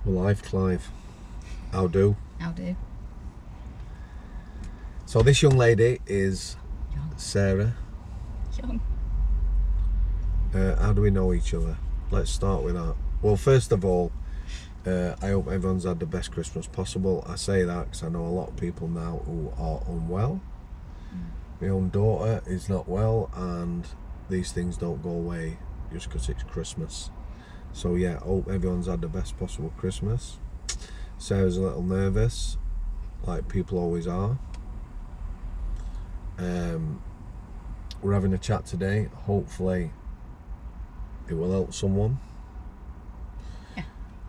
We're live, Clive. How do? How do? So this young lady is Young. Sarah. Young. How do we know each other? Let's start with that. Well, first of all, I hope everyone's had the best Christmas possible. I say that because I know a lot of people now who are unwell. My own daughter is not well, and these things don't go away just because it's Christmas. So yeah, I hope everyone's had the best possible Christmas. Sarah's a little nervous, like people always are. We're having a chat today. Hopefully it will help someone. Yeah.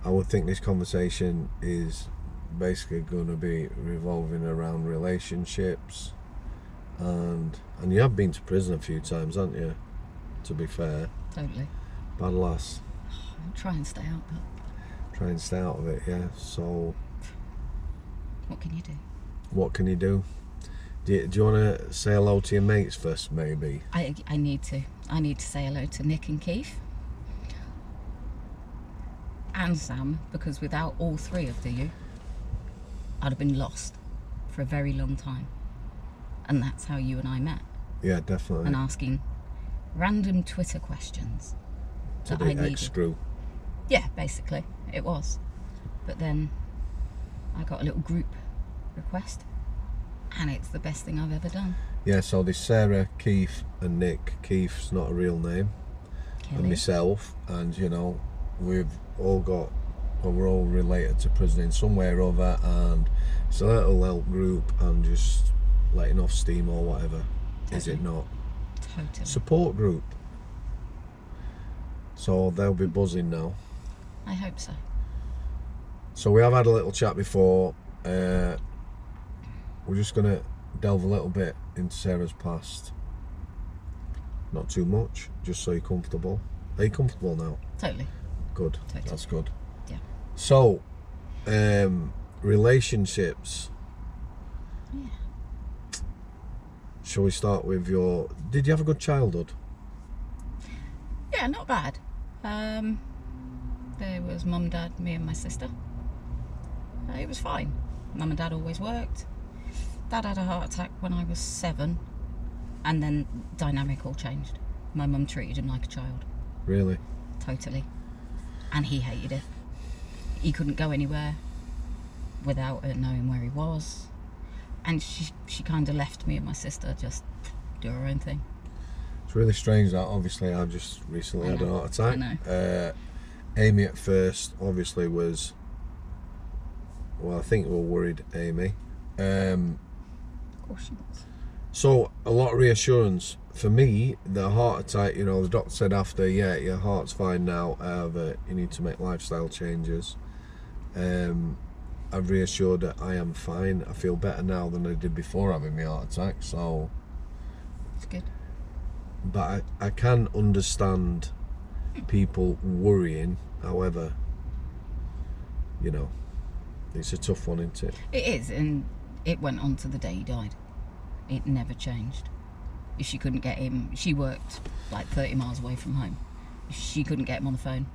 I would think this conversation is basically going to be revolving around relationships, and you have been to prison a few times, haven't you? To be fair. Totally. Bad lass. I'll try and stay out, but Try and stay out of it, yeah. So what can you do? what can you do? Do you want to say hello to your mates first, maybe? I need to. I need to say hello to Nick and Keith. And Sam, because without all three of you, I'd have been lost for a very long time. And that's how you and I met. Yeah, definitely. And asking random Twitter questions To that I the needed. ex-screw. Yeah, basically, it was. But then I got a little group request, and it's the best thing I've ever done. Yeah, so there's Sarah, Keith and Nick. Keith's not a real name. Kelly. And myself, and you know, we've all got, well, we're all related to prison in some way or other, and it's a little help group and just letting off steam or whatever. Totally. Is it not? Totally. Support group. So they'll be buzzing now. I hope so. So we have had a little chat before. We're just going to delve a little bit into Sarah's past. Not too much, just so you're comfortable. Are you comfortable now? Totally. Good. Totally. That's good. Yeah. So, relationships. Yeah. Shall we start with your... Did you have a good childhood? Yeah, not bad. There was mum, dad, me and my sister. It was fine. Mum and dad always worked. Dad had a heart attack when I was 7, and then dynamic all changed. My mum treated him like a child. Really? Totally. And he hated it. He couldn't go anywhere without her knowing where he was. And she kind of left me and my sister just do her own thing. It's really strange that obviously I just recently had a heart attack. I know. Amy at first obviously was, well, I think we were worried, Amy. Of course she was. So a lot of reassurance for me. The heart attack, you know, the doctor said after, yeah, your heart's fine now, however you need to make lifestyle changes. I've reassured that I am fine. I feel better now than I did before having my heart attack, so It's good. but I can understand people worrying. However, you know, it's a tough one, isn't it? It is, and it went on to the day he died. It never changed. If she couldn't get him, she worked like 30 miles away from home. If she couldn't get him on the phone,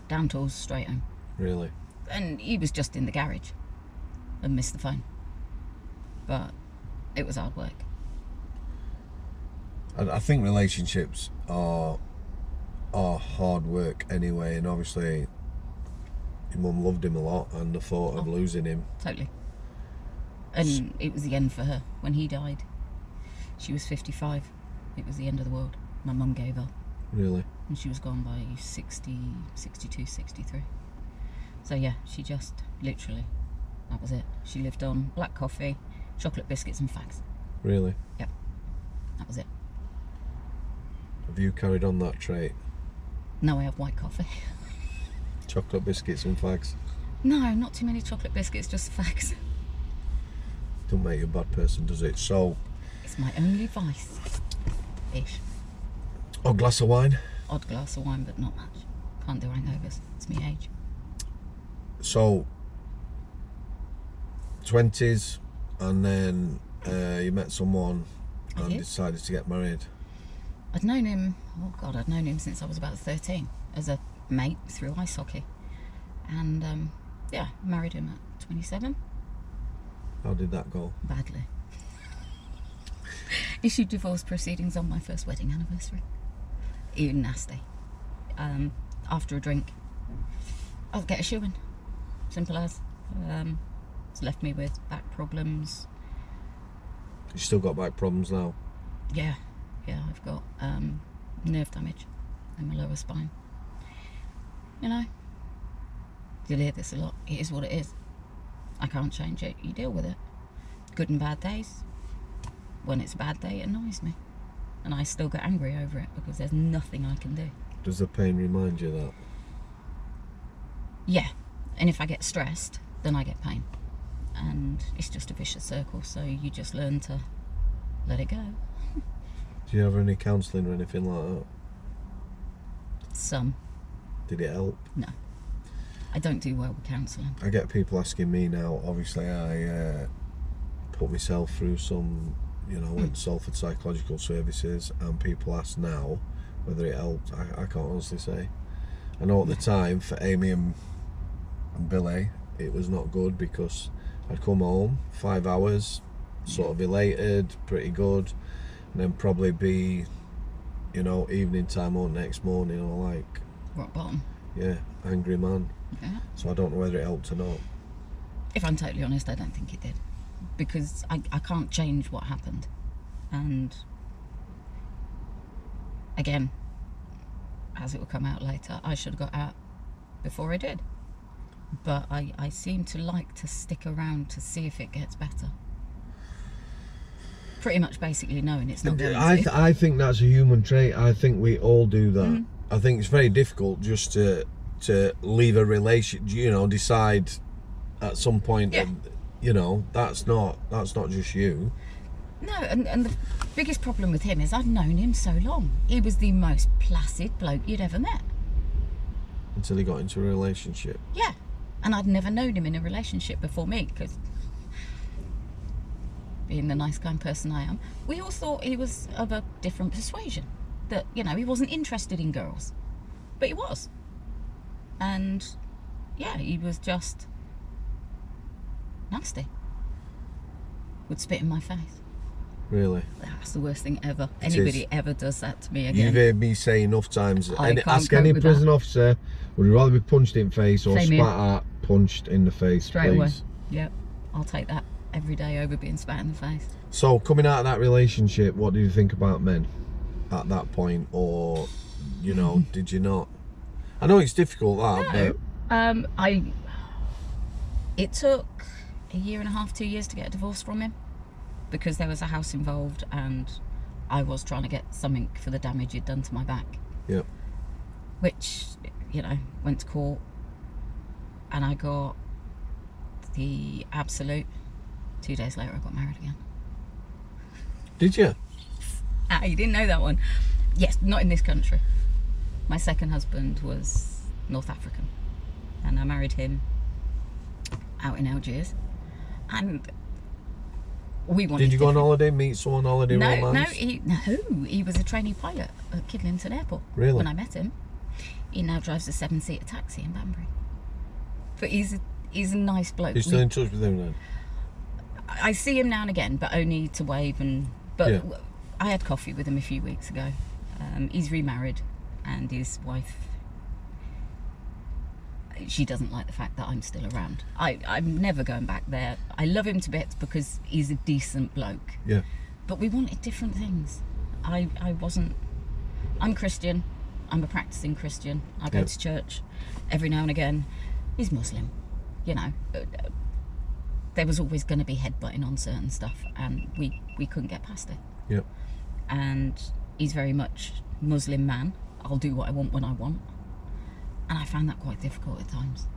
down tools, straight home. Really? And he was just in the garage and missed the phone. But it was hard work. I think relationships are hard work anyway, and obviously your mum loved him a lot, and the thought of losing him. Totally. And it was the end for her. When he died, she was 55. It was the end of the world. My mum gave up. Really? And she was gone by 60, 62, 63. So yeah, she just literally, that was it. She lived on black coffee, chocolate biscuits and fags. Really? Yep. That was it. Have you carried on that trait? No, I have white coffee. Chocolate biscuits and fags? No, not too many chocolate biscuits, just fags. Don't make you a bad person, does it? So, It's my only vice. Ish. a glass of wine. Odd glass of wine, but not much. Can't do hangovers. It's me age. So, 20s, and then you met someone I and did. decided to get married. I'd known him, oh God, I'd known him since I was about 13 as a mate through ice hockey. And Yeah, married him at 27. How did that go? Badly. Issued divorce proceedings on my first wedding anniversary. Even nasty. After a drink, I'll get a shoe-in. Simple as. It's left me with back problems. You still got back problems now? Yeah, I've got nerve damage in my lower spine. You know, you'll hear this a lot. It is what it is. I can't change it. You deal with it. Good and bad days. When it's a bad day, it annoys me. And I still get angry over it because there's nothing I can do. Does the pain remind you of that? Yeah. And if I get stressed, then I get pain. And it's just a vicious circle, so you just learn to let it go. Do you have any counselling or anything like that? Some. Did it help? No. I don't do well with counselling. I get people asking me now, obviously I put myself through some, you know, went to Salford Psychological Services, and people ask now whether it helped. I can't honestly say. I know at the time for Amy and Billy it was not good, because I'd come home 5 hours, sort of elated, pretty good, and then probably be, you know, evening time or next morning or like Rock bottom. Yeah, angry man. Yeah. So I don't know whether it helped or not. If I'm totally honest, I don't think it did, because I can't change what happened. And again, as it will come out later, I should have got out before I did. But I seem to like to stick around to see if it gets better. Pretty much basically knowing it's not going to. I think that's a human trait. I think we all do that. I think it's very difficult just to leave a relationship, you know, decide at some point that, you know, that's not just you. No, and the biggest problem with him is I've known him so long. He was the most placid bloke you'd ever met. Until he got into a relationship. Yeah, and I'd never known him in a relationship before me, because being the nice kind person I am, we all thought he was of a different persuasion. That, you know, he wasn't interested in girls. But he was. And, yeah, he was just nasty. Would spit in my face. Really? That's the worst thing ever. Anybody ever does that to me again. You've heard me say enough times, ask cope any with prison that. officer, would you rather be punched in the face or Same here. spat at, punched in the face, Straight please? away. Yep. I'll take that every day over being spat in the face. So, coming out of that relationship, what did you think about men at that point? Or, you know, did you not? I know it's difficult, that, but... It took a year and a half, 2 years to get a divorce from him, because there was a house involved and I was trying to get something for the damage he'd done to my back. Yep. Which, you know, went to court, and I got the absolute. 2 days later, I got married again. Did you? Ah, you didn't know that one? Yes, not in this country. My second husband was North African, and I married him out in Algiers. And we wanted. Did you go on holiday, meet someone on holiday, romance? No, he was a trainee pilot at Kidlington Airport. Really? When I met him. He now drives a 7-seater taxi in Banbury. But he's a nice bloke. You're still in touch with him then? I see him now and again, but only to wave But I had coffee with him a few weeks ago. He's remarried, and his wife, she doesn't like the fact that I'm still around. I'm never going back there. I love him to bits because he's a decent bloke. Yeah. But we wanted different things. I'm Christian. I'm a practicing Christian. I go to church every now and again. He's Muslim, you know. There was always going to be headbutting on certain stuff, and we couldn't get past it. Yep. And he's very much Muslim man. I'll do what I want when I want. And I found that quite difficult at times.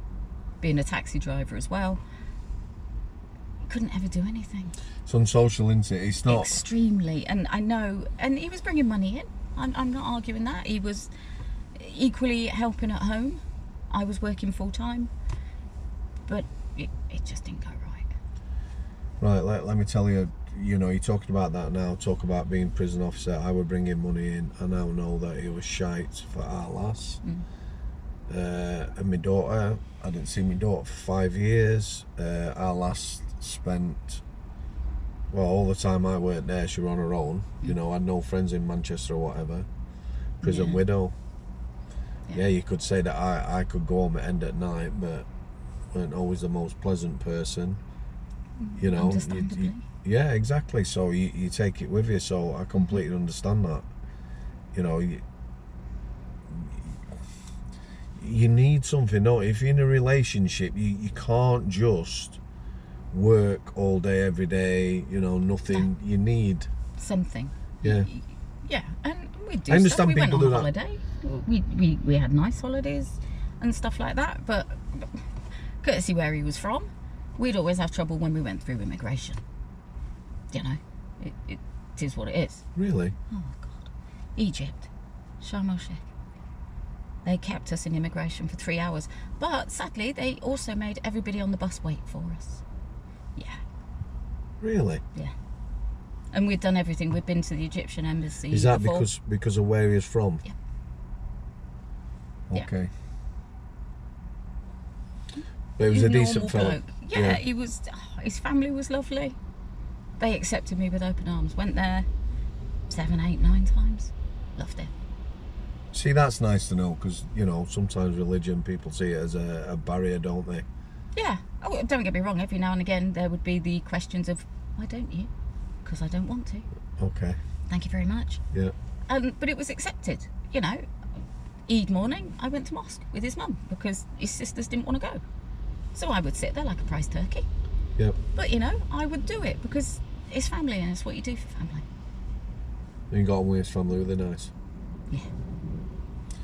Being a taxi driver as well, couldn't ever do anything. It's unsocial, isn't it? It's not... Extremely. And I know, and he was bringing money in. I'm not arguing that. He was equally helping at home. I was working full time. But it just didn't go right. Right, let me tell you, you know, you're talking about that now, talk about being prison officer. I were bringing money in. I now know that he was shite for our lass. And my daughter, I didn't see my daughter for 5 years. Our last spent, well, all the time I weren't there, she was on her own. You know, I had no friends in Manchester or whatever. Prison widow. Yeah, you could say that I could go home at end at night, but weren't always the most pleasant person. You know, Understandably. yeah, exactly. So you take it with you. So I completely understand that. You know, you need something. No, if you're in a relationship, you can't just work all day every day. You know, nothing. You need something. Yeah. Yeah, and we do. I understand stuff. We people went do on that. holiday. We had nice holidays and stuff like that. But courtesy where he was from, we'd always have trouble when we went through immigration. You know, it is what it is. Really? Oh God, Egypt, Sharm el Sheikh. They kept us in immigration for 3 hours, but sadly they also made everybody on the bus wait for us. Yeah. Really? Yeah. And we'd done everything. We'd been to the Egyptian embassy. Is that before. because of where he is from? Yeah. Okay. But it was a decent fella. Bloke. Yeah, he was. His family was lovely. They accepted me with open arms. Went there 7, 8, 9 times. Loved it. See, that's nice to know, because, you know, sometimes religion, people see it as a barrier, don't they? Yeah. Oh, don't get me wrong. Every now and again, there would be the questions of, why don't you? Because I don't want to. Okay. Thank you very much. Yeah. But it was accepted. You know, Eid morning, I went to mosque with his mum because his sisters didn't want to go. So I would sit there like a prize turkey. Yep. But, you know, I would do it because it's family and it's what you do for family. And you got on with his family, were they nice? Yeah.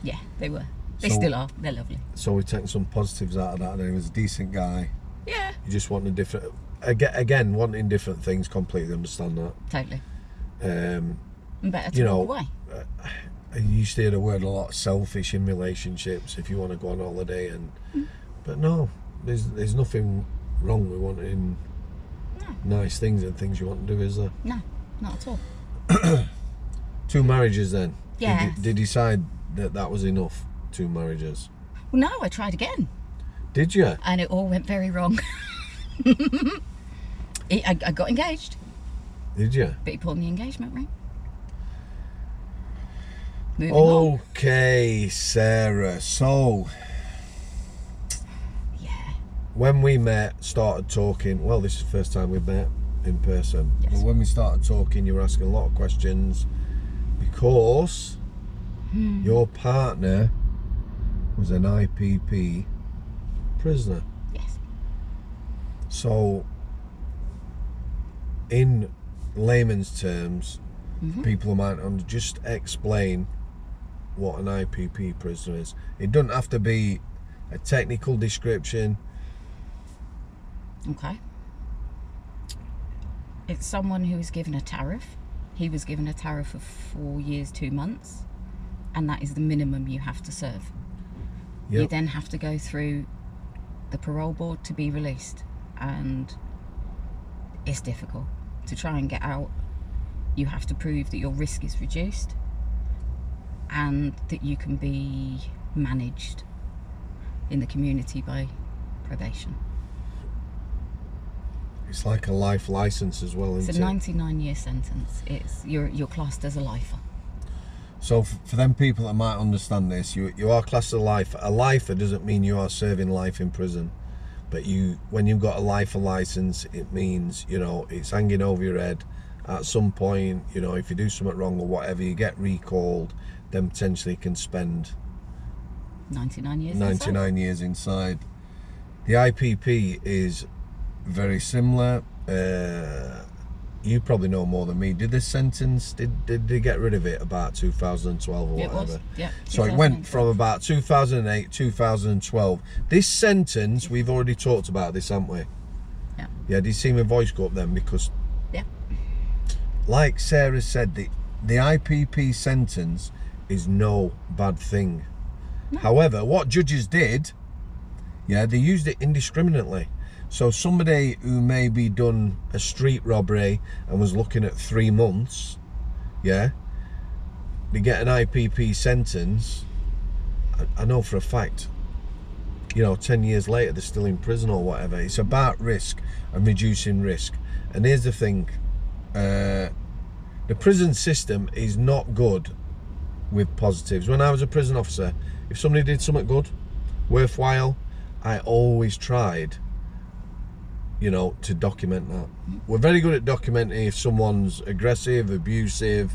Yeah, they were. They So- still are. They're lovely. So we're taking some positives out of that, and he was a decent guy. Yeah, You just wanting different, again, wanting different things, completely understand that. totally. Um, And better to You walk know, away. I used to hear the word a lot, selfish in relationships, if you want to go on holiday, but no, there's nothing wrong with wanting nice things and things you want to do, is there? No, not at all. 2 marriages then? Yes. Did you decide that was enough, 2 marriages? Well, no, I tried again. Did you? And it all went very wrong. I got engaged, Did you? but he pulled the engagement ring. Moving on. Okay, Sarah. So, Yeah. when we met, started talking, well, this is the first time we met in person. Yes. But when we started talking, you were asking a lot of questions because your partner was an IPP prisoner. Yes. So, in layman's terms, people might just explain what an IPP prisoner is. It doesn't have to be a technical description. Okay. It's someone who is given a tariff. He was given a tariff of 4 years, 2 months, and that is the minimum you have to serve. You Yep. then have to go through the parole board to be released, and it's difficult to try and get out. You have to prove that your risk is reduced and that you can be managed in the community by probation. It's like a life license as well, It's isn't a it? 99-year sentence. It's you're classed as a lifer. So for them people that might understand this, you are classed as a lifer. A lifer doesn't mean you are serving life in prison, but when you've got a lifer license, it means, you know, it's hanging over your head. At some point, you know, if you do something wrong or whatever, you get recalled, then potentially can spend 99 years. 99 years inside. The IPP is very similar. You probably know more than me. Did this sentence, did they get rid of it about 2012 or It whatever? was, yeah. So it went from about 2008, 2012. This sentence, we've already talked about this, haven't we? Yeah. Yeah, did you see my voice go up then? Because, Yeah. like Sarah said, the IPP sentence is no bad thing. No. However, what judges did, yeah, they used it indiscriminately. So somebody who maybe done a street robbery and was looking at 3 months, yeah, they get an IPP sentence. I know for a fact you know, 10 years later they're still in prison or whatever. It's about risk and reducing risk. And here's the thing, the prison system is not good with positives. When I was a prison officer, if somebody did something good, worthwhile, I always tried, you know, to document that. We're very good at documenting if someone's aggressive, abusive,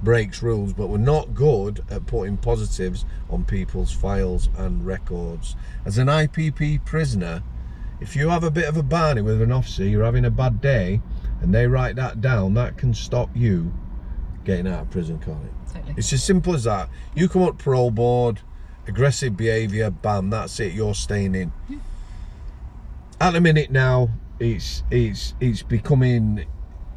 breaks rules, but we're not good at putting positives on people's files and records. As an IPP prisoner, if you have a bit of a barney with an officer, you're having a bad day, and they write that down, that can stop you getting out of prison, can't it? Totally. It's as simple as that. You come up parole board, aggressive behaviour, bam, that's it, you're staying in. At the minute now, it's becoming,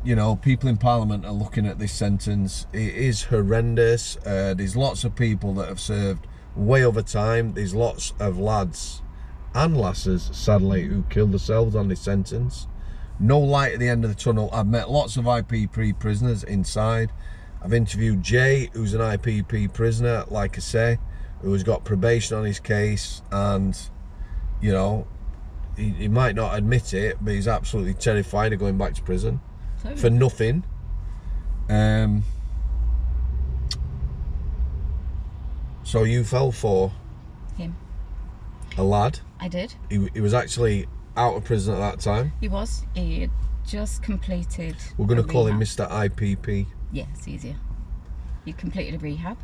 you know, people in Parliament are looking at this sentence. It is horrendous. There's lots of people that have served way over time. There's lots of lads and lasses, sadly, who killed themselves on this sentence. No light at the end of the tunnel. I've met lots of IPP prisoners inside. I've interviewed Jay, who's an IPP prisoner, like I say, who has got probation on his case, and, you know, he might not admit it, but he's absolutely terrified of going back to prison. Totally. For nothing. So you fell for him, a lad. I did. He was actually out of prison at that time. He was. He had just completed. We're going to call him Mr. IPP. Yeah, it's easier. He completed a rehab,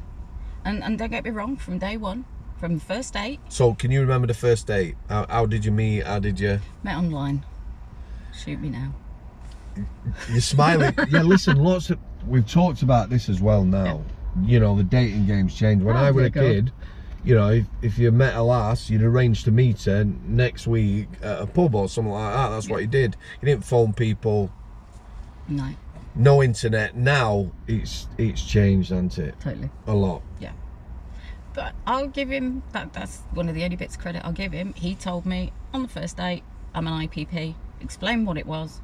and don't get me wrong, from day one, from the first date. So can you remember the first date? How did you meet? How did you? Met online. Shoot me now. You're smiling. Yeah, listen, we've talked about this as well now. Yeah. You know, the dating game's changed. When I was a kid, you know, if you met a lass, you'd arrange to meet her next week at a pub or something like that. That's what you did. You didn't phone people. No. No internet. Now it's changed, hasn't it? Totally. A lot. Yeah. But I'll give him that's one of the only bits of credit I'll give him. He told me on the first date, I'm an IPP, explained what it was,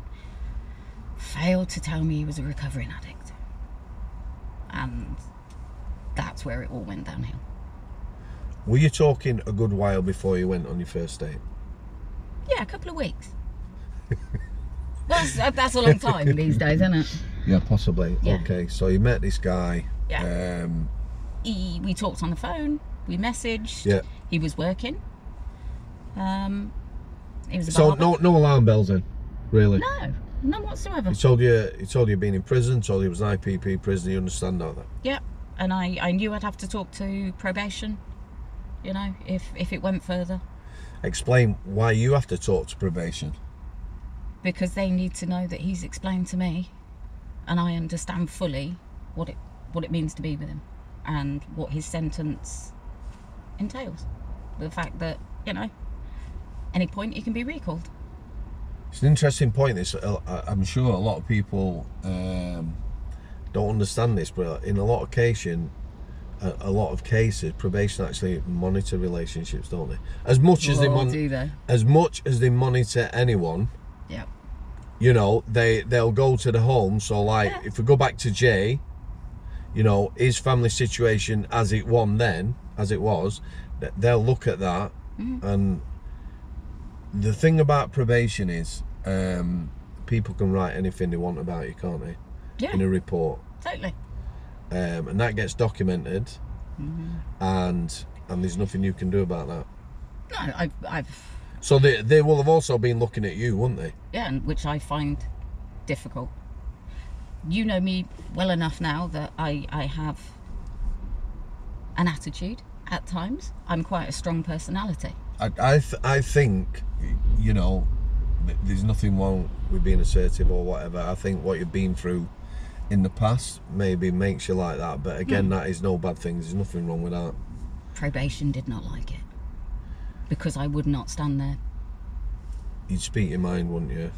failed to tell me he was a recovering addict. And that's where it all went downhill. Were you talking a good while before you went on your first date? Yeah, a couple of weeks. That's a long time these days, isn't it? Yeah, possibly. Yeah. Okay, so you met this guy. Yeah. We talked on the phone. We messaged. Yeah. He was working. He was a so barber. no alarm bells then, really? No, none whatsoever. He told you being in prison. Told you he was an IPP prisoner. You understand all that? Yeah, and I knew I'd have to talk to probation. You know, if it went further. Explain why you have to talk to probation. Because they need to know that he's explained to me, and I understand fully what it means to be with him, and what his sentence entails. The fact that, you know, any point he can be recalled. It's an interesting point. This, I'm sure a lot of people don't understand this, but in a lot of cases, probation actually monitor relationships, don't they? As much as they monitor anyone. Yeah. You know, they'll go to the home. So like, if we go back to Jay, you know, his family situation as it was, they'll look at that. Mm-hmm. And the thing about probation is, people can write anything they want about you, can't they? Yeah. In a report. Totally. And that gets documented. Mm-hmm. And there's nothing you can do about that. No, I've. So they will have also been looking at you, wouldn't they? Yeah, and which I find difficult. You know me well enough now that I have an attitude at times. I'm quite a strong personality. I think, you know, there's nothing wrong with being assertive or whatever. I think what you've been through in the past maybe makes you like that. But again, that is no bad thing. There's nothing wrong with that. Probation did not like it. Because I would not stand there. You'd speak your mind, wouldn't you?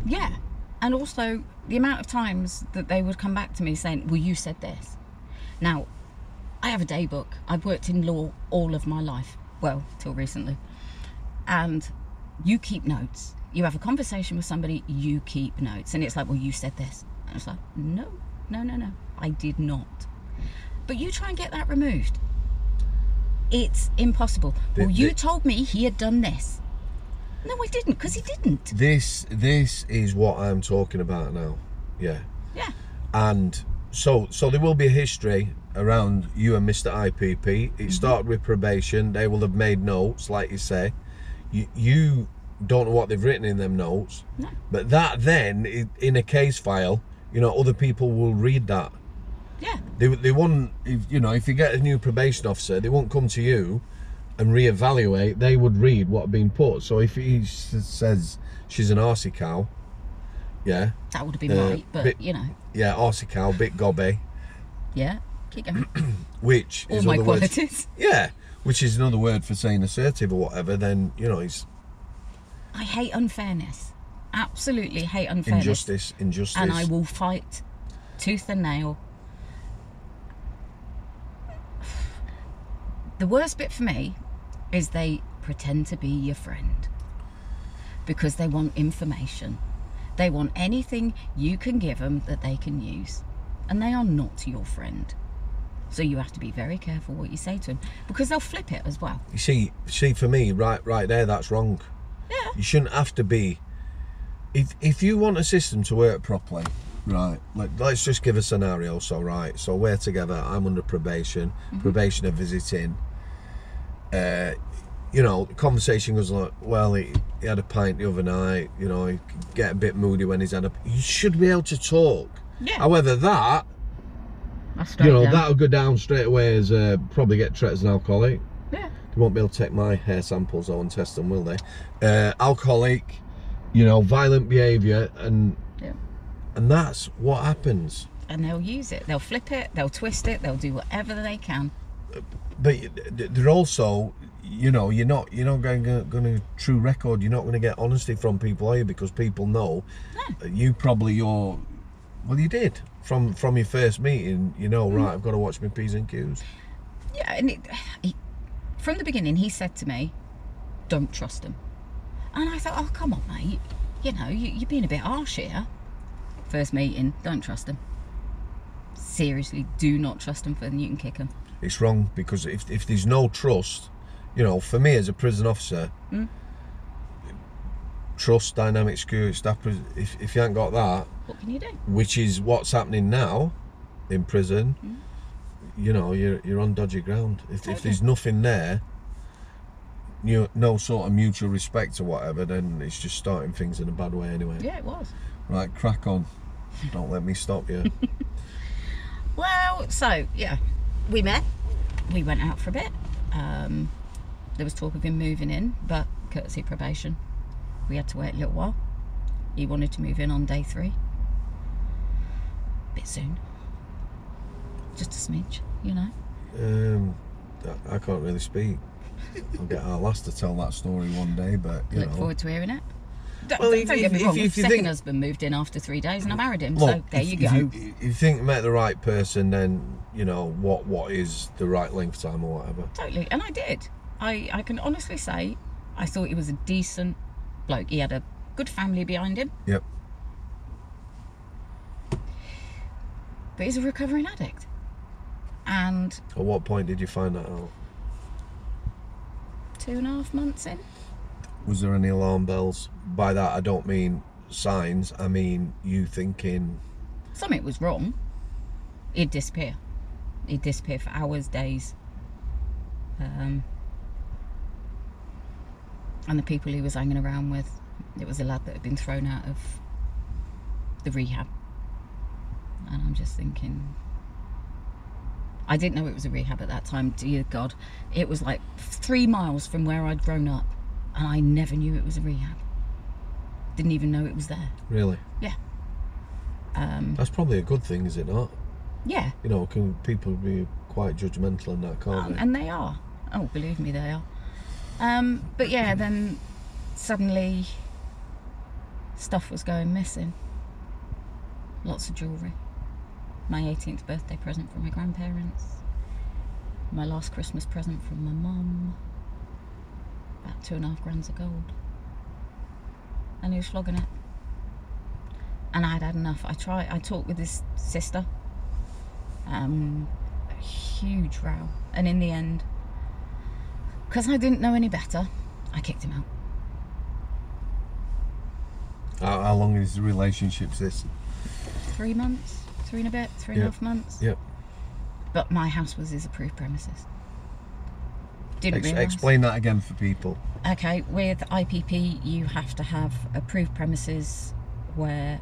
Yeah. And also, the amount of times that they would come back to me saying, well, you said this. Now, I have a day book. I've worked in law all of my life. Well, till recently. And you keep notes. You have a conversation with somebody, you keep notes. And it's like, well, you said this. And it's like, no. I did not. But you try and get that removed. It's impossible. Well, you told me he had done this. No, I didn't, because he didn't. This is what I'm talking about now. Yeah. Yeah. And so there will be a history around you and Mr. IPP. It started with probation. They will have made notes, like you say. You don't know what they've written in them notes. No. But that then, in a case file, you know, other people will read that. Yeah. They wouldn't, if you get a new probation officer, they won't come to you and reevaluate. They would read what had been put. So if he says she's an arsey cow, yeah, that would have been right, but you know. Yeah, arsey cow, bit gobby. Yeah, keep going. Which all is my other qualities. Words, yeah, which is another word for saying assertive or whatever. Then you know, he's. I hate unfairness. Absolutely hate unfairness. Injustice. And I will fight tooth and nail. The worst bit for me is they pretend to be your friend because they want information. They want anything you can give them that they can use, and they are not your friend. So you have to be very careful what you say to them, because they'll flip it as well. You see, for me, right there, that's wrong. Yeah. You shouldn't have to be. If you want a system to work properly, right? Let's just give a scenario. So we're together. I'm under probation. Probation are visiting. You know, the conversation goes like, well, he had a pint the other night, you know, he can get a bit moody when he's had a... You should be able to talk. Yeah. However, that'll go down straight away as probably get treated as an alcoholic. Yeah. They won't be able to take my hair samples though and test them, will they? Alcoholic, you know, violent behaviour, and that's what happens. And they'll use it. They'll flip it, they'll twist it, they'll do whatever they can. But they're also, you know, you're not going to true record. You're not going to get honesty from people, are you? Because people know you probably you did from your first meeting. You know, right? I've got to watch my P's and Q's. Yeah, and from the beginning, he said to me, "Don't trust him," and I thought, "Oh, come on, mate. You know, you're being a bit harsh here. First meeting, don't trust him. Seriously, do not trust him further than you can kick him." It's wrong, because if there's no trust, you know, for me as a prison officer, trust, dynamic security staff, if you ain't got that, what can you do? Which is what's happening now in prison. You know, you're on dodgy ground. If there's nothing there, no sort of mutual respect or whatever, then it's just starting things in a bad way anyway. Yeah, it was. Right, crack on. Don't let me stop you. Well, so yeah, we met. We went out for a bit. There was talk of him moving in, but courtesy probation, we had to wait a little while. He wanted to move in on day 3. Bit soon. Just a smidge, you know. I can't really speak. I'll get our lass to tell that story one day, but you Look forward to hearing it. Don't get me wrong, if you second think, husband moved in after 3 days and I married him, look, so there you go. If you think you met the right person, then you know what is the right length time or whatever. Totally, and I did. I can honestly say I thought he was a decent bloke. He had a good family behind him. Yep. But he's a recovering addict. And at what point did you find that out? 2.5 months in. Was there any alarm bells? By that I don't mean signs, I mean you thinking something was wrong. He'd disappear. He'd disappear for hours, days. And the people he was hanging around with, it was a lad that had been thrown out of the rehab. And I'm just thinking, I didn't know it was a rehab at that time, dear God. It was like 3 miles from where I'd grown up, and I never knew it was a rehab. Didn't even know it was there. Really? Yeah. That's probably a good thing, is it not? Yeah. You know, can people be quite judgmental in that, can't they? And they are. Oh, believe me, they are. But yeah, then suddenly stuff was going missing. Lots of jewellery. My 18th birthday present from my grandparents. My last Christmas present from my mum. About 2.5 grand of gold. And he was flogging it. And I'd had enough. I talked with his sister. A huge row. And in the end, because I didn't know any better, I kicked him out. How long is the relationship this? 3 months, 3 and a bit, 3.5 months. Yep. But my house was his approved premises. Didn't realise. Explain that again for people. Okay, with IPP, you have to have approved premises where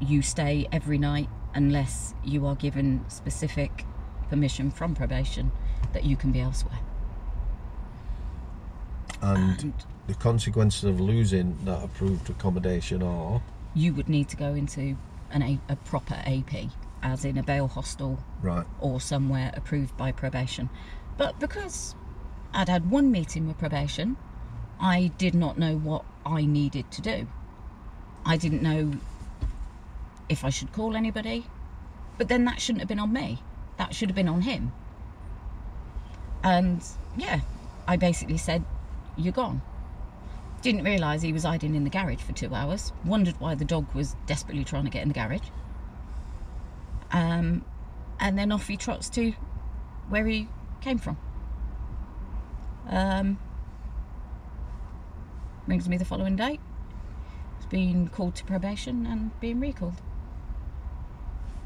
you stay every night unless you are given specific permission from probation that you can be elsewhere. And the consequences of losing that approved accommodation are? You would need to go into a proper AP, as in a bail hostel, right, or somewhere approved by probation. But because I'd had one meeting with probation, I did not know what I needed to do. I didn't know if I should call anybody, but then that shouldn't have been on me. That should have been on him. And yeah, I basically said, "You're gone." Didn't realise he was hiding in the garage for 2 hours. Wondered why the dog was desperately trying to get in the garage. And then off he trots to where he came from. Rings me the following day. He's been called to probation and being recalled.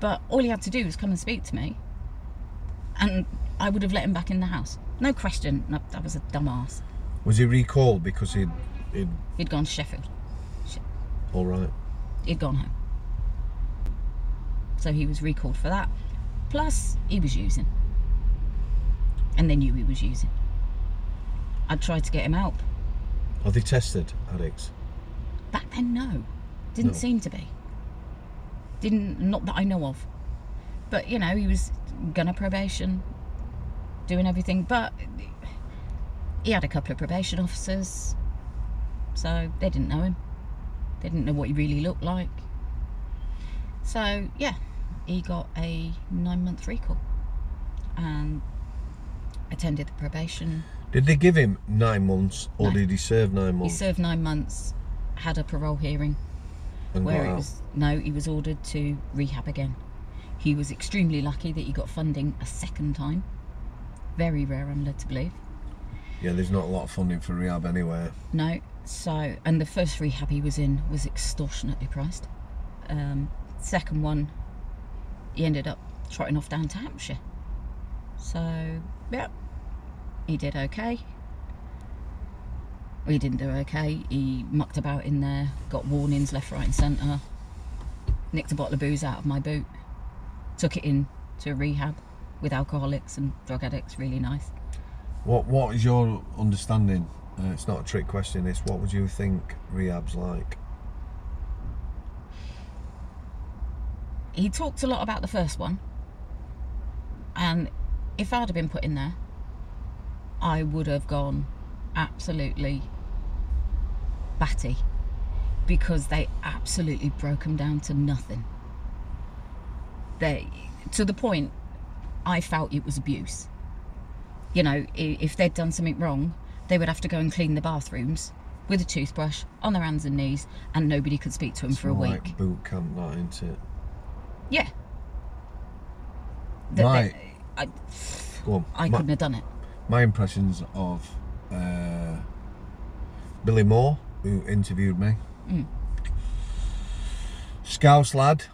But all he had to do was come and speak to me, and I would have let him back in the house. No question. No, that was a dumbass. Was he recalled because he'd gone to Sheffield. All right. He'd gone home. So he was recalled for that. Plus, he was using. And they knew he was using. I tried to get him out. Are they tested addicts? Back then, no. Didn't seem to be. Not that I know of. But, you know, he was gonna probation, doing everything. But he had a couple of probation officers, so they didn't know him. They didn't know what he really looked like. So, yeah, he got a 9-month recall and attended the probation. Did they give him 9 months, or No. did he serve 9 months? He served 9 months, had a parole hearing, and where got it out. was he was ordered to rehab again. He was extremely lucky that he got funding a second time. Very rare, I'm led to believe. Yeah, there's not a lot of funding for rehab anywhere. No, so, and the first rehab he was in was extortionately priced. Second one, he ended up trotting off down to Hampshire. So, yeah, he did okay. Well, he didn't do okay. He mucked about in there, got warnings left, right and centre, nicked a bottle of booze out of my boot, took it in to a rehab with alcoholics and drug addicts, really nice. What is your understanding? It's not a trick question, this. What would you think rehab's like? He talked a lot about the first one, and if I'd have been put in there, I would have gone absolutely batty, because they absolutely broke him down to nothing. To the point I felt it was abuse. You know, if they'd done something wrong, they would have to go and clean the bathrooms with a toothbrush on their hands and knees, and nobody could speak to him for a week. Like boot camp, that, isn't it? Yeah. Go on. I couldn't have done it. My impressions of Billy Moore, who interviewed me. Scouse lad.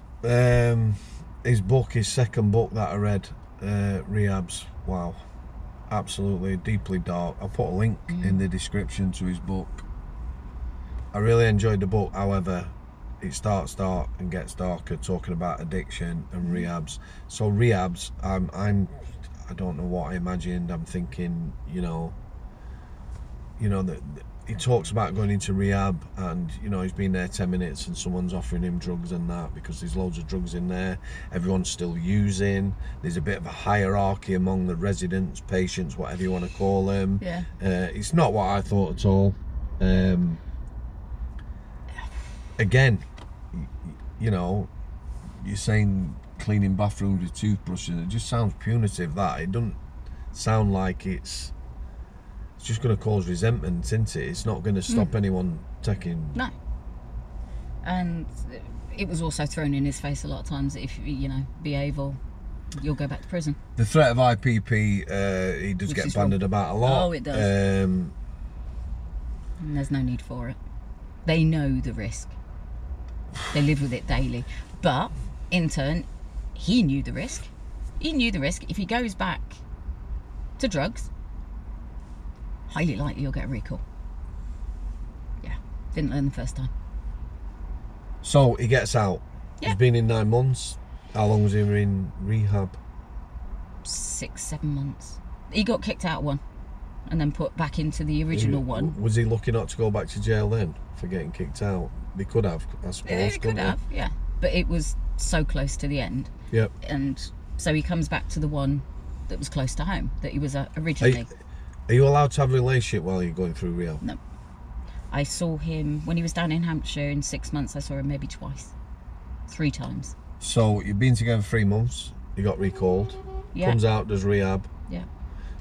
His second book that I read, Rehab's, wow, absolutely deeply dark. I'll put a link in the description to his book. I really enjoyed the book, however, it starts dark and gets darker, talking about addiction and rehabs. So rehabs, I don't know what I imagined. I'm thinking, you know that he talks about going into rehab, and you know, he's been there 10 minutes and someone's offering him drugs and that, because there's loads of drugs in there. Everyone's still using. There's a bit of a hierarchy among the residents, patients, whatever you want to call them. Yeah. It's not what I thought at all. Again, you know, you're saying cleaning bathrooms with toothbrushes. It just sounds punitive. That it doesn't sound like it's just going to cause resentment, isn't it? It's not going to stop anyone taking. No. And it was also thrown in his face a lot of times that if you know, behave or you'll go back to prison. The threat of IPP, he does Which get is banded about a lot. Oh, it does. And there's no need for it. They know the risk. They live with it daily. But, in turn, he knew the risk. He knew the risk. If he goes back to drugs, highly likely you'll get a recall. Yeah, didn't learn the first time. So he gets out. Yeah. He's been in 9 months. How long was he in rehab? 6, 7 months. He got kicked out one and then put back into the original one. Was he lucky not to go back to jail then for getting kicked out? They could have, I suppose. He could have, yeah. But it was so close to the end. Yep. And so he comes back to the one that was close to home, that he was originally. Are you allowed to have a relationship while you're going through rehab? No. I saw him when he was down in Hampshire in 6 months. I saw him maybe twice, 3 times. So you've been together 3 months. You got recalled. Yeah. Comes out, does rehab. Yeah.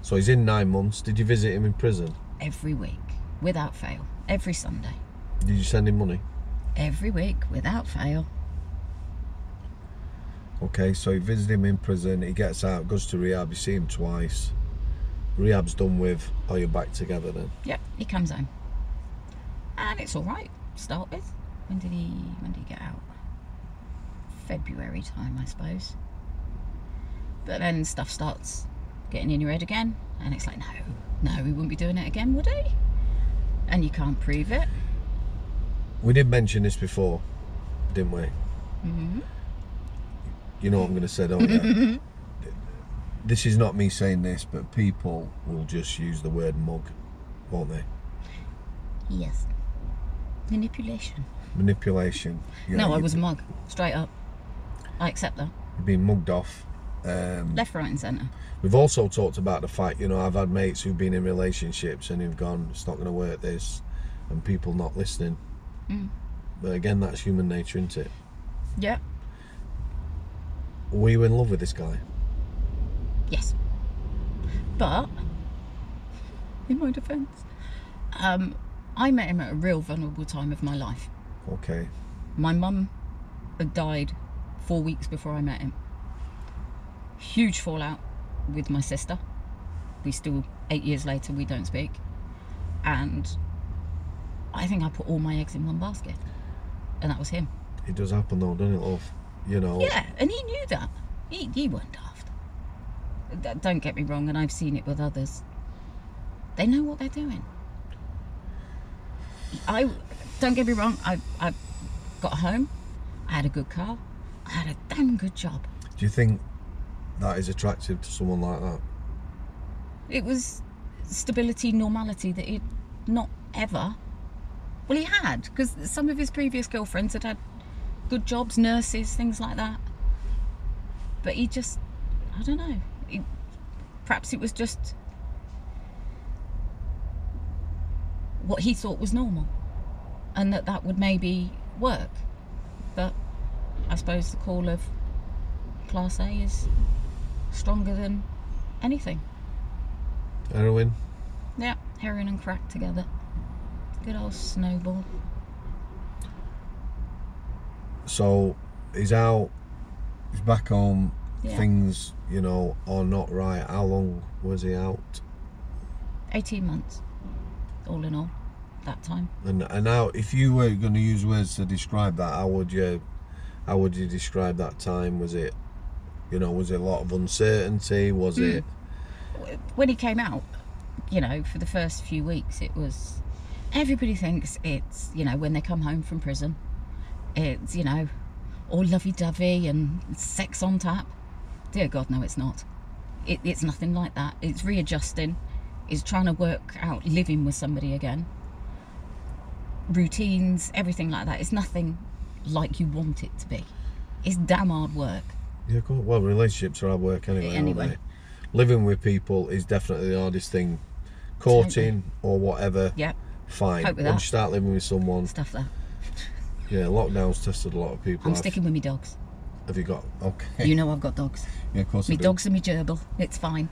So he's in 9 months. Did you visit him in prison? Every week, without fail. Every Sunday. Did you send him money? Every week, without fail. Okay, so you visit him in prison. He gets out, goes to rehab. You see him twice. Rehab's done with. Are you back together then? Yep, he comes home. And it's all right to start with. When did he get out? February time, I suppose. But then stuff starts getting in your head again, and it's like, no, he wouldn't be doing it again, would he? And you can't prove it. We did mention this before, didn't we? Mm-hmm. You know what I'm going to say, don't you? This is not me saying this, but people will just use the word mug, won't they? Yes. Manipulation. Manipulation. Yeah, No, I was a mug, straight up. I accept that. You've been mugged off. Left, right and centre. We've also talked about the fact, you know, I've had mates who've been in relationships and who've gone, it's not going to work this, and people not listening. But again, that's human nature, isn't it? Yeah. Were you in love with this guy? Yes. But, in my defence, I met him at a real vulnerable time of my life. Okay. My mum had died 4 weeks before I met him. Huge fallout with my sister. We still, 8 years later, we don't speak. And I think I put all my eggs in one basket. And that was him. It does happen though, doesn't it, love? You know. Yeah, and he knew that. He weren't daft. Don't get me wrong, and I've seen it with others. They know what they're doing. Don't get me wrong, I got home, I had a good car, I had a damn good job. Do you think that is attractive to someone like that? It was stability, normality that he'd not ever... Well, he had, because some of his previous girlfriends had good jobs, nurses, things like that. But he just, I don't know. Perhaps it was just what he thought was normal, and that would maybe work. But I suppose the call of Class A is stronger than anything. Heroin? Yeah, heroin and crack together. Good old snowball. So he's out, he's back home, Yeah. things, you know, are not right. How long was he out? 18 months, all in all, that time. And now, if you were going to use words to describe that, how would you describe that time? Was it, you know, was it a lot of uncertainty? Was it? When he came out, you know, for the first few weeks, it was... Everybody thinks it's, you know, when they come home from prison, it's, you know, all lovey-dovey and sex on tap. Dear God, no, it's not. It's nothing like that. It's readjusting. It's trying to work out living with somebody again. Routines, everything like that. It's nothing like you want it to be. It's damn hard work. Yeah, cool. Well, relationships are hard work anyway. Aren't they? Living with people is definitely the hardest thing. Courting or whatever. Yep. Fine. Cope with Once that. you start living with someone. Stuff that. Yeah, lockdown's tested a lot of people. I'm sticking with me dogs. Have you got? Okay. You know I've got dogs. Yeah, of course. Me I do. dogs and me gerbil. It's fine.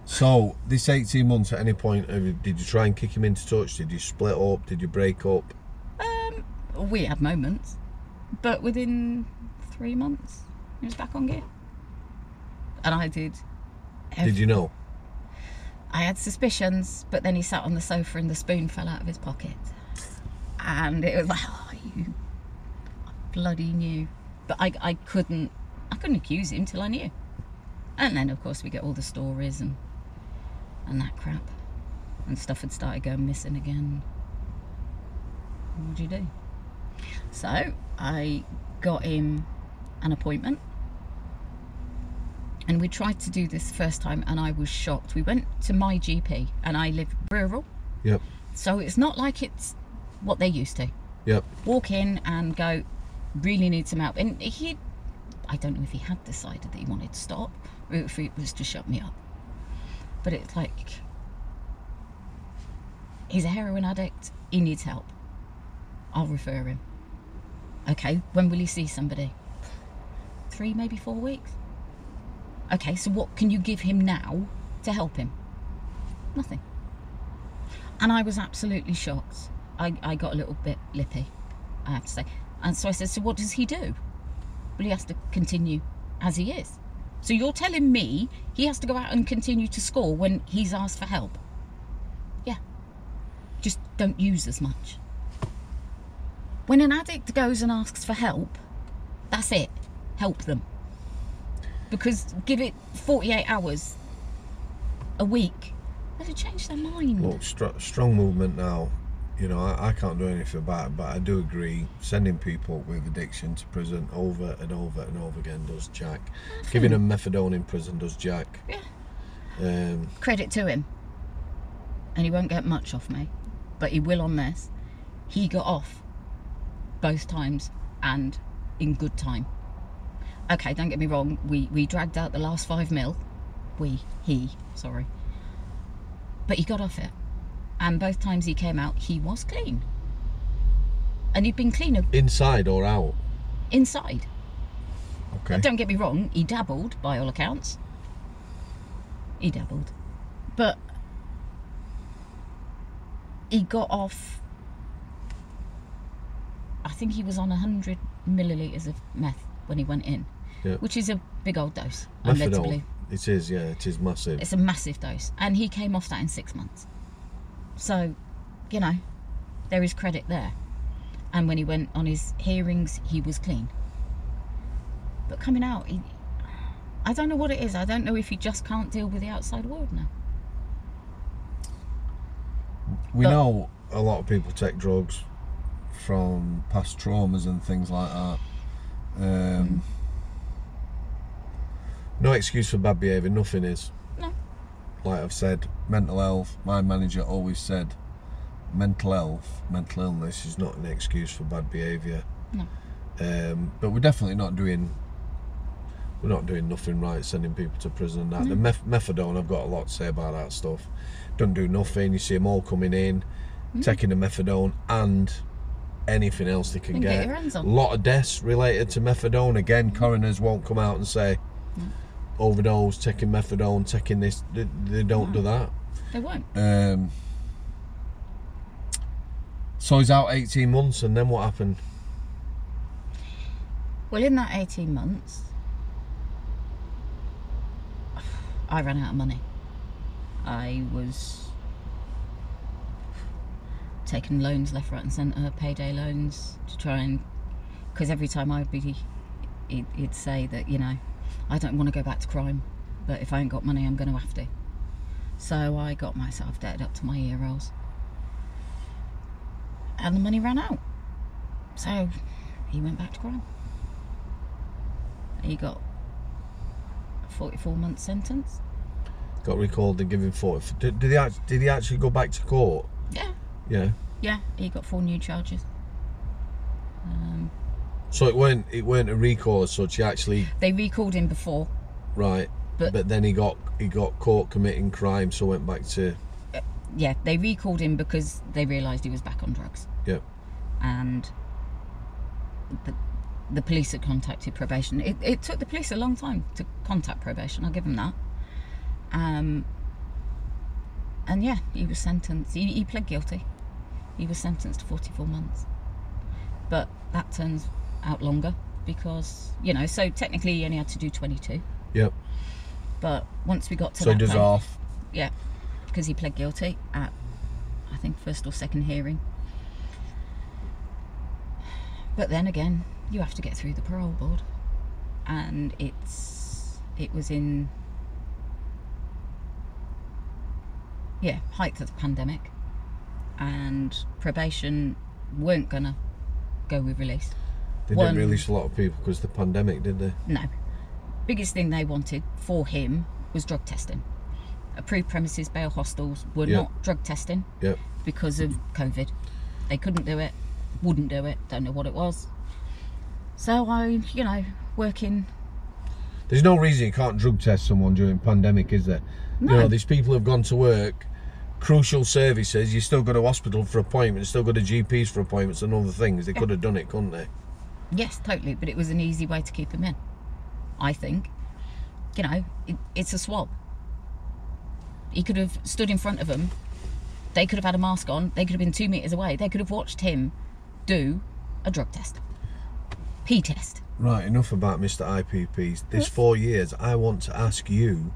So, this 18 months, at any point, did you try and kick him into touch? Did you split up? Did you break up? We had moments, but within 3 months, he was back on gear. And I did. Did you know? I had suspicions, but then he sat on the sofa and the spoon fell out of his pocket. And it was like, oh, you bloody knew. But I couldn't accuse him till I knew. And then, of course, we get all the stories and that crap. And stuff had started going missing again. What do you do? So I got him an appointment. And we tried to do this first time and I was shocked. We went to my GP and I live rural. Yep. So it's not like it's what they're used to. Yep. Walk in and go, really need some help. And I don't know if he had decided that he wanted to stop or if it was to shut me up. But it's like, he's a heroin addict, he needs help. I'll refer him. Okay, when will he see somebody? 3, maybe 4 weeks. Okay, so what can you give him now to help him? Nothing. And I was absolutely shocked. I got a little bit lippy, I have to say. And so I said, so what does he do? Well, he has to continue as he is. So you're telling me he has to go out and continue to score when he's asked for help? Yeah. Just don't use as much. When an addict goes and asks for help, that's it. Help them. Because give it 48 hours a week, they'll change their mind. Look, strong movement now. You know, I can't do anything about it, but I do agree sending people with addiction to prison over and over and over again does jack. Giving them methadone in prison does jack. Yeah. Credit to him. And he won't get much off me, but he will on this. He got off both times and in good time. Okay, don't get me wrong, we dragged out the last 5 mil. Sorry. But he got off it. And both times he came out, he was clean. And he'd been cleaner. Inside or out? Inside. Okay. But don't get me wrong, he dabbled, by all accounts. He dabbled. But he got off, I think he was on 100 millilitres of meth when he went in. Yeah. Which is a big old dose. Methadone. It is, yeah, it is massive. It's a massive dose. And he came off that in 6 months. So, you know, there is credit there. And when he went on his hearings, he was clean. But coming out, I don't know what it is. I don't know if he just can't deal with the outside world now. We know a lot of people take drugs from past traumas and things like that. No excuse for bad behaviour, nothing is. No. Like I've said, mental health, my manager always said, mental illness is not an excuse for bad behaviour. No. But we're definitely not doing nothing right, sending people to prison and that. No. The methadone, I've got a lot to say about that stuff. Don't do nothing, you see them all coming in, taking the methadone and anything else they can get. Your hands on. A lot of deaths related to methadone. Again, coroners won't come out and say overdose, taking methadone, taking this. They don't do that. They won't. So he's out 18 months, and then what happened? Well, in that 18 months, I ran out of money. I was taking loans left, right and centre, payday loans, to try and... Because every time he'd say that, you know, I don't want to go back to crime, but if I ain't got money, I'm going to have to. So I got myself debted up to my ear rolls. And the money ran out. So he went back to crime. He got a 44-month sentence. Got recalled and given 40. Did he actually go back to court? Yeah. Yeah. Yeah, he got 4 new charges. So it weren't a recall as such. He actually... They recalled him before. Right. But then he got caught committing crime, so went back to... Yeah, they recalled him because they realised he was back on drugs. Yep. And the police had contacted probation. It took the police a long time to contact probation, I'll give them that. And yeah, he was sentenced. He pled guilty. He was sentenced to 44 months. But that turns out longer because, you know, so technically he only had to do 22. Yep. But once we got to so that he does point, off. yeah, because he pled guilty at, I think, first or second hearing. But then again, you have to get through the parole board, and it was in height of the pandemic, and probation weren't gonna go with release. They didn't release a lot of people because of the pandemic, did they? No. Biggest thing they wanted for him was drug testing. Approved premises bail hostels were not drug testing because of COVID. They couldn't do it, wouldn't do it, don't know what it was. So I, working. There's no reason you can't drug test someone during pandemic, is there? No. These people have gone to work, crucial services, you still go to hospital for appointments, still go to GPs for appointments and other things. They could have done it, couldn't they? Yes, totally, but it was an easy way to keep him in, I think. It's a swab. He could have stood in front of them, they could have had a mask on, they could have been 2 meters away, they could have watched him do a drug test. P test. Right, enough about Mr. IPPs. This 4 years, I want to ask you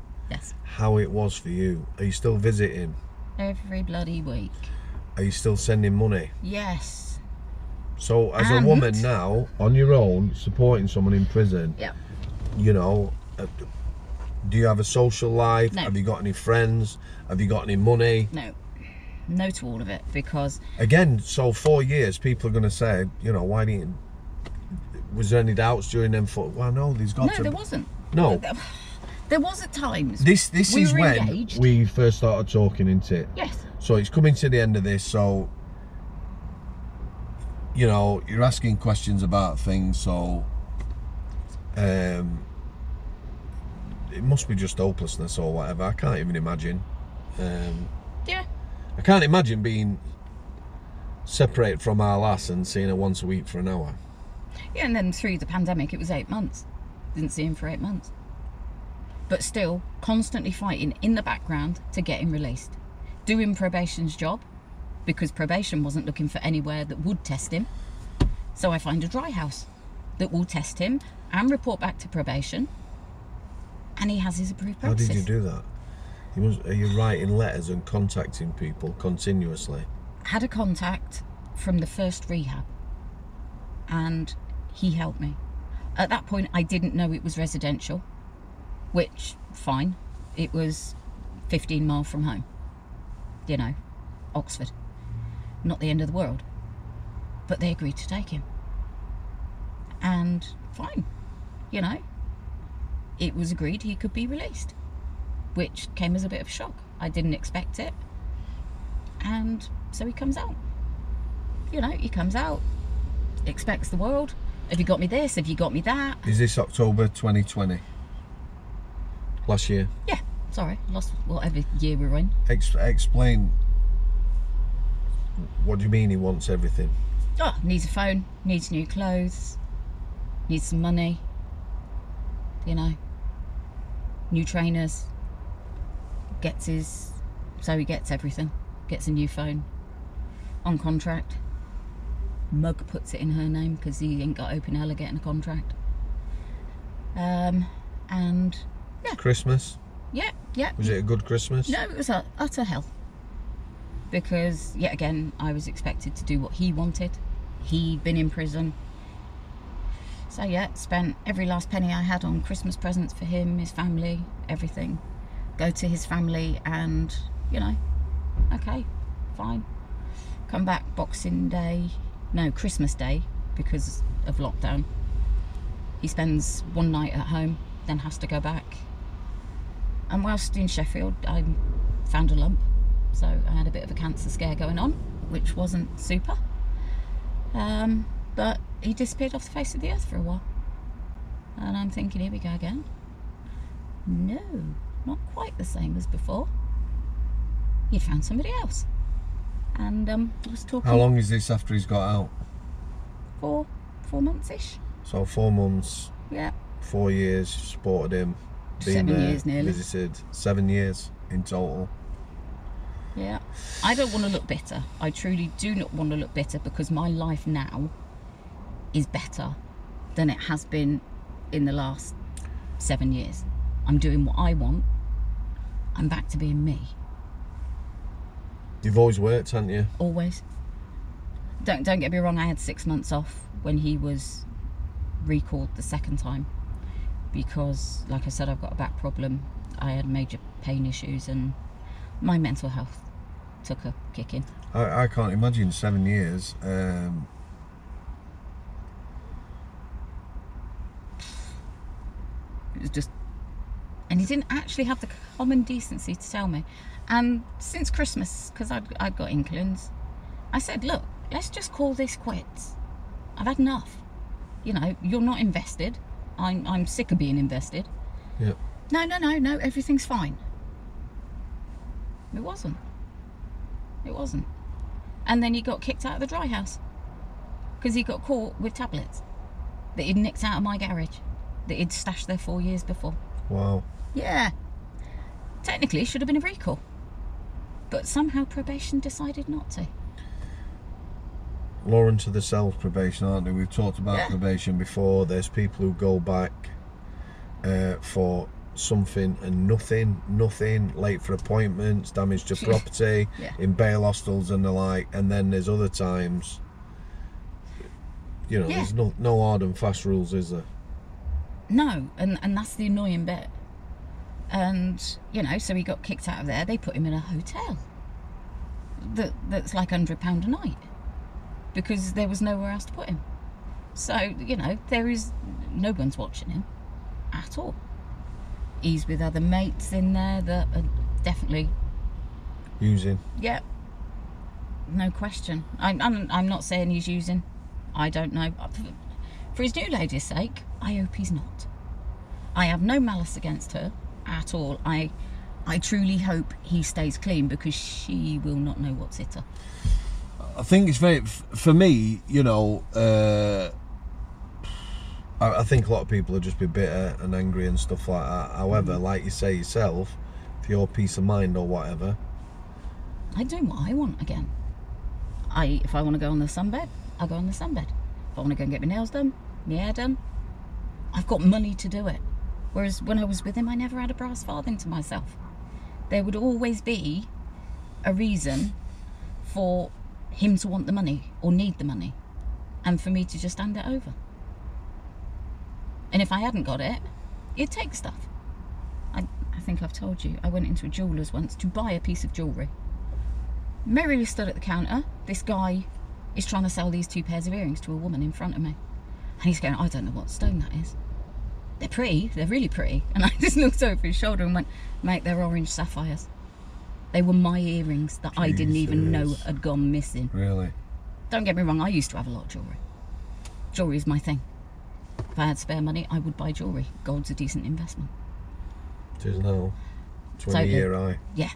how it was for you. Are you still visiting? Every bloody week. Are you still sending money? Yes. So as a woman now, on your own, supporting someone in prison, do you have a social life? No. Have you got any friends? Have you got any money? No to all of it, because... Again, so 4 years, people are going to say, why didn't you... Was there any doubts during them? Well, no, there's got to... No, there wasn't. No. There was at times. This is when engaged. we first started talking, isn't it? Yes. So it's coming to the end of this, so... you're asking questions about things, so... it must be just hopelessness or whatever. I can't even imagine. I can't imagine being separated from our lass and seeing her once a week for an hour. Yeah, and then through the pandemic, it was 8 months. Didn't see him for 8 months. But still, constantly fighting in the background to get him released. Doing probation's job, because probation wasn't looking for anywhere that would test him. So I find a dry house that will test him and report back to probation. And he has his approved premises. How did you do that? Are you writing letters and contacting people continuously? Had a contact from the first rehab, and he helped me. At that point, I didn't know it was residential, which, fine. It was 15 miles from home. Oxford. Not the end of the world. But they agreed to take him. And fine. It was agreed he could be released, which came as a bit of a shock. I didn't expect it. And so he comes out. He comes out, expects the world. Have you got me this? Have you got me that? Is this October 2020? Last year? Yeah, sorry, lost whatever year we're in. Explain, what do you mean he wants everything? Oh, needs a phone, needs new clothes, needs some money, new trainers, he gets everything. Gets a new phone, on contract. Mug puts it in her name because he ain't got open hell of getting a contract. And yeah. Christmas? Yeah. Was it a good Christmas? No, it was utter hell. Because, yet again, I was expected to do what he wanted. He'd been in prison. So yeah, spent every last penny I had on Christmas presents for him, his family, everything. Go to his family and, okay, fine. Come back Christmas Day, because of lockdown. He spends one night at home, then has to go back. And whilst in Sheffield, I found a lump. So I had a bit of a cancer scare going on, which wasn't super. But he disappeared off the face of the earth for a while. And I'm thinking, here we go again. No, not quite the same as before. He'd found somebody else. And I was talking... How long is this after he's got out? 4 months-ish. So 4 months. Yeah. 4 years, supported him. Been 7 years nearly. Visited. 7 years in total. Yeah. I don't want to look bitter. I truly do not want to look bitter, because my life now is better than it has been in the last 7 years. I'm doing what I want. I'm back to being me. You've always worked, haven't you? Always. Don't get me wrong, I had 6 months off when he was recalled the second time because, like I said, I've got a back problem. I had major pain issues and my mental health took a kick in. I can't imagine 7 years. It was just... And he didn't actually have the common decency to tell me. And since Christmas, because I'd got inklings, I said, look, let's just call this quits. I've had enough. You know, you're not invested. I'm sick of being invested. Yeah. No, everything's fine. It wasn't. It wasn't. And then he got kicked out of the dry house because he got caught with tablets that he'd nicked out of my garage that he'd stashed there 4 years before. Wow. Yeah. Technically, it should have been a recall. But somehow probation decided not to. Lauren to the self probation, aren't they? We've talked about probation before. There's people who go back for something and nothing, late for appointments, damage to property, in bail hostels and the like. And then there's other times, you know, there's no hard and fast rules, is there? No, and that's the annoying bit. And, you know, so he got kicked out of there. They put him in a hotel that's like £100 a night because there was nowhere else to put him. So, you know, no one's watching him at all. He's with other mates in there that are definitely using. Yeah, no question. I'm not saying he's using. I don't know. For his new lady's sake, I hope he's not. I have no malice against her at all. I truly hope he stays clean because she will not know what's hit her. I think it's very, for me, you know, I think a lot of people will just be bitter and angry and stuff like that. However, like you say yourself, for your peace of mind or whatever, I'm doing what I want again. If I want to go on the sunbed, I'll go on the sunbed. If I want to go and get my nails done, my hair done, I've got money to do it. Whereas when I was with him, I never had a brass farthing to myself. There would always be a reason for him to want the money or need the money and for me to just hand it over. And if I hadn't got it, he'd take stuff. I think I've told you, I went into a jeweller's once to buy a piece of jewellery. Merrily stood at the counter. This guy is trying to sell these 2 pairs of earrings to a woman in front of me. And he's going, I don't know what stone that is. They're pretty, they're really pretty. And I just looked over his shoulder and went, mate, they're orange sapphires. They were my earrings that I didn't even know had gone missing. Really? Don't get me wrong, I used to have a lot of jewellery. Jewellery is my thing. If I had spare money, I would buy jewellery. Gold's a decent investment. It is now. 20-year high. Yeah.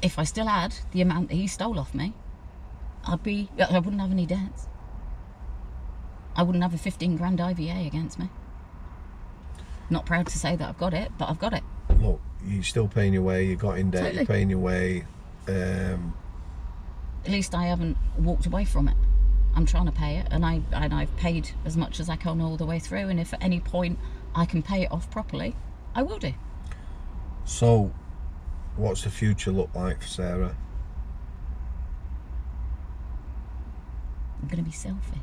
If I still had the amount that he stole off me, I wouldn't have any debts. I wouldn't have a 15 grand IVA against me. Not proud to say that I've got it, but I've got it. Look, you're still paying your way, you got in debt, you're paying your way. At least I haven't walked away from it. I'm trying to pay it, and I've paid as much as I can all the way through, and if at any point I can pay it off properly, I will do. So, what's the future look like for Sarah? I'm going to be selfish.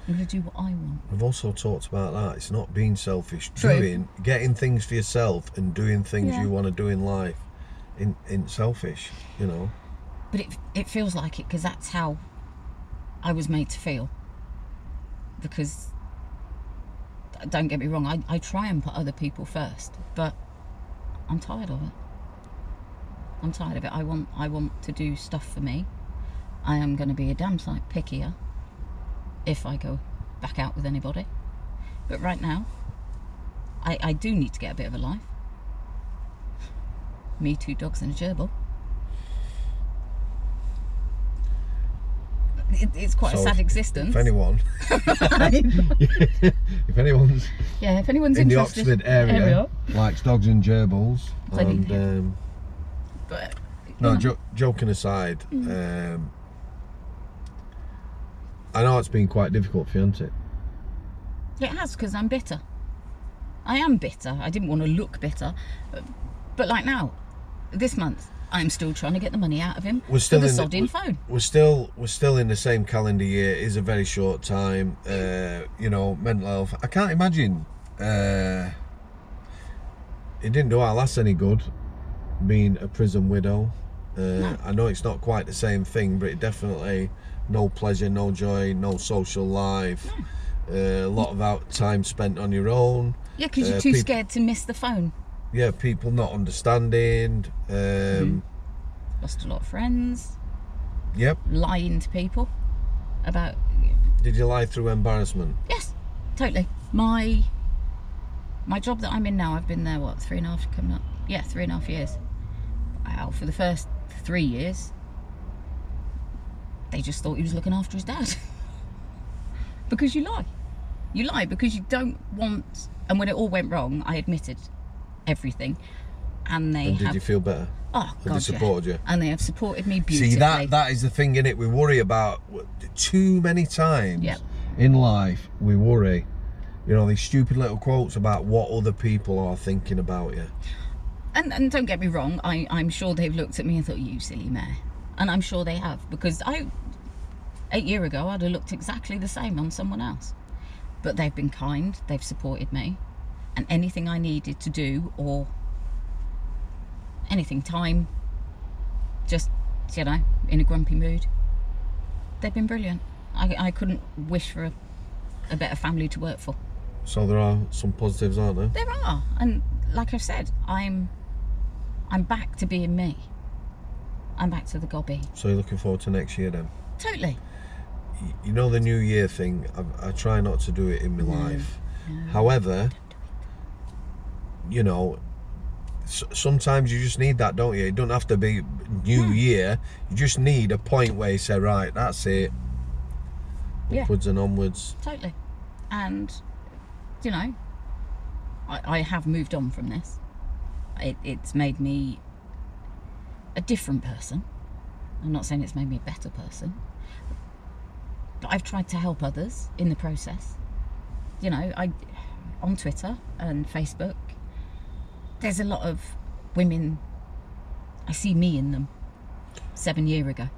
I'm going to do what I want. We've also talked about that. It's not being selfish. True. Getting things for yourself and doing things you want to do in life in selfish, you know. But it feels like it because that's how I was made to feel. Because, don't get me wrong, I try and put other people first, but I'm tired of it. I'm tired of it. I want to do stuff for me. I am going to be a damn sight pickier if I go back out with anybody. But right now, I do need to get a bit of a life. Me, 2 dogs and a gerbil. It's quite a sad existence. If anyone, if anyone's in the Oxford area likes dogs and gerbils, and but no, joking aside, I know it's been quite difficult for you, hasn't it? It has, because I'm bitter. I am bitter. I didn't want to look bitter. But like now, this month, I'm still trying to get the money out of him for the sodding phone. We're still in the same calendar year. It is a very short time. You know, mental health. I can't imagine. It didn't do our lass any good being a prison widow. No. I know it's not quite the same thing, but it definitely no pleasure, no joy, no social life. No. A lot of time spent on your own. Yeah, because you're too scared to miss the phone. Yeah, people not understanding. Lost a lot of friends. Yep. Lying to people about. Did you lie through embarrassment? Yes, totally. My job that I'm in now, I've been there, what, 3.5 coming up? Yeah, 3.5 years. Wow, for the first 3 years, they just thought he was looking after his dad. Because you lie. You lie because you don't want... And when it all went wrong, I admitted everything. And did you feel better? Oh, God, they supported you? And they have supported me beautifully. See, that is the thing, innit? We worry about too many times in life. We worry. You know, these stupid little quotes about what other people are thinking about you. And don't get me wrong, I'm sure they've looked at me and thought, you silly mare. And I'm sure they have, because 8 years ago, I'd have looked exactly the same on someone else. But they've been kind, they've supported me, and anything I needed to do, or anything, time, just, you know, in a grumpy mood, they've been brilliant. I couldn't wish for a better family to work for. So there are some positives, aren't there? There are, and like I've said, I'm back to being me. I'm back to the gobby. So you're looking forward to next year then? Totally. You know, the New Year thing, I try not to do it in my life. No. However, you know, sometimes you just need that, don't you? It don't have to be New Year. You just need a point where you say, right, that's it. Upwards and onwards. Totally. And, you know, I have moved on from this. It's made me a different person. I'm not saying it's made me a better person. But I've tried to help others in the process. You know, on Twitter and Facebook, there's a lot of women, I see me in them 7 years ago.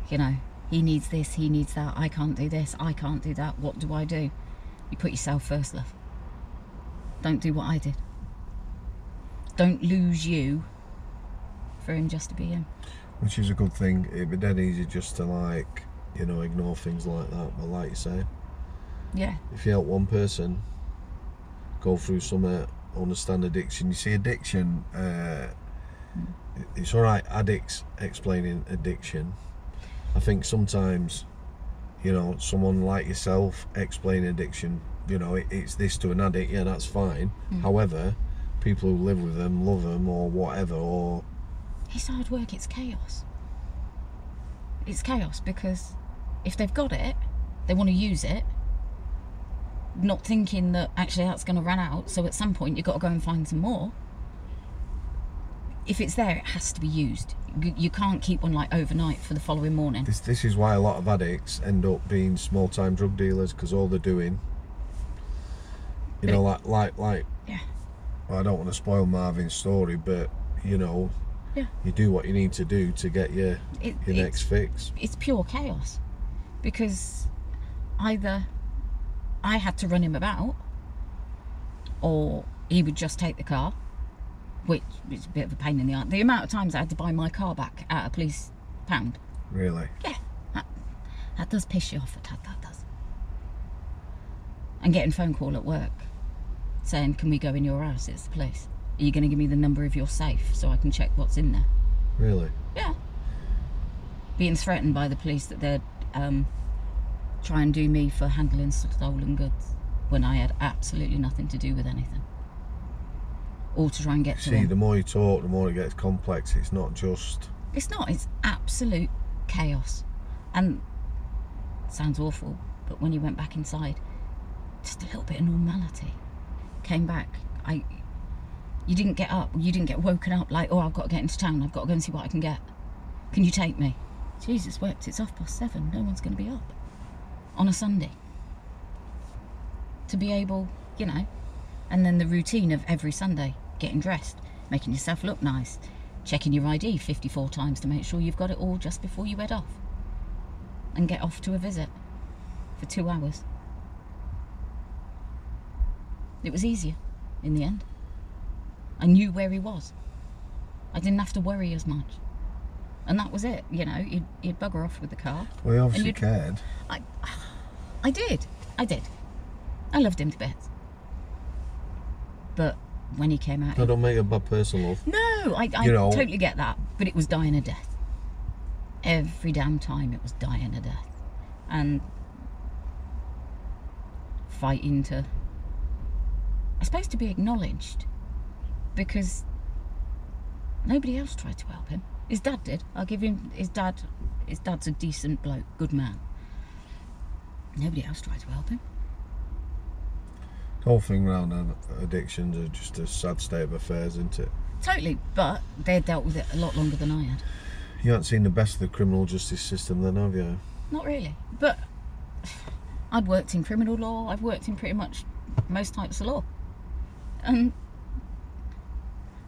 You know, he needs this, he needs that, I can't do this, I can't do that, what do I do? You put yourself first, love. Don't do what I did. Don't lose you for him just to be him. Which is a good thing. It'd be dead easy just to, like, you know, ignore things like that. But like you say, yeah, if you help one person go through some understand addiction, you see addiction, it's alright, addicts explaining addiction. I think sometimes, you know, someone like yourself explaining addiction, you know, it's this to an addict, yeah, that's fine. However, people who live with them, love them, or whatever, or... It's hard work, it's chaos. It's chaos because if they've got it, they want to use it, not thinking that actually that's going to run out, so at some point you've got to go and find some more. If it's there, it has to be used. You can't keep one like overnight for the following morning. This is why a lot of addicts end up being small-time drug dealers, because all they're doing, you know, like yeah. Well, I don't want to spoil Marvin's story, but you know, you do what you need to do to get your next fix. It's pure chaos, because either I had to run him about, or he would just take the car, which is a bit of a pain in the ass. The amount of times I had to buy my car back at a police pound. Really? Yeah. That does piss you off, that does. And getting a phone call at work saying, can we go in your house? It's the police. Are you going to give me the number of your safe so I can check what's in there? Really? Yeah. Being threatened by the police that they'd try and do me for handling stolen goods when I had absolutely nothing to do with anything. All to try and get to him. See, the more you talk, the more it gets complex. It's not just... It's not. It's absolute chaos. And it sounds awful, but when you went back inside, just a little bit of normality came back. You didn't get up. You didn't get woken up like, oh, I've got to get into town. I've got to go and see what I can get. Can you take me? Jesus wept. It's 7:30. No one's going to be up on a Sunday. To be able, you know, And then the routine of every Sunday, getting dressed, making yourself look nice, checking your ID 54 times to make sure you've got it all just before you head off. And get off to a visit for 2 hours. It was easier in the end. I knew where he was. I didn't have to worry as much. And that was it, you know, you'd bugger off with the car. Well, you obviously cared. I did. I loved him to bits. But when he came out... I don't make a bad person, love. No, I totally get that. But it was dying a death. Every damn time it was dying a death. And fighting to... I suppose to be acknowledged. Because nobody else tried to help him. His dad did. I'll give him... His dad's a decent bloke, good man. Nobody else tried to help him. The whole thing around addictions are just a sad state of affairs, isn't it? Totally, but they dealt with it a lot longer than I had. You haven't seen the best of the criminal justice system then, have you? Not really. But I'd worked in criminal law. I've worked in pretty much most types of law. And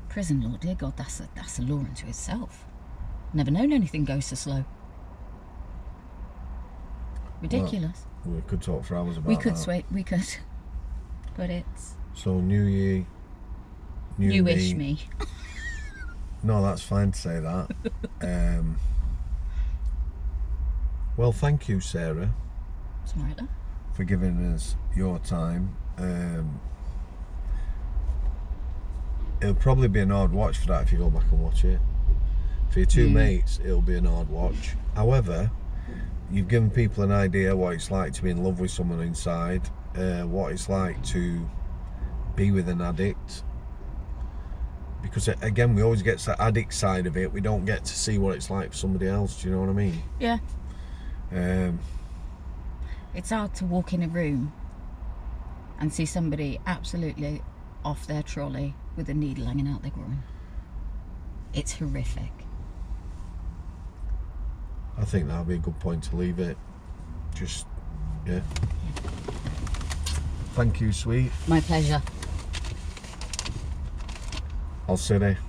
prison law, dear God, that's a law unto itself. Never known anything go so slow. Ridiculous. Well, we could talk for hours about we could, that. We could. But it's... So, new year, newish me. No, that's fine to say that. Well, thank you, Sarah. It's all right, though. For giving us your time. It'll probably be an hard watch for that if you go back and watch it. For your two mates, it'll be an hard watch. However, you've given people an idea what it's like to be in love with someone inside, what it's like to be with an addict. Because again, we always get the addict side of it. We don't get to see what it's like for somebody else. Do you know what I mean? Yeah. It's hard to walk in a room and see somebody absolutely off their trolley with a needle hanging out their groin. It's horrific. I think that'll be a good point to leave it. Just, yeah. Thank you, sweet. My pleasure. I'll sit there.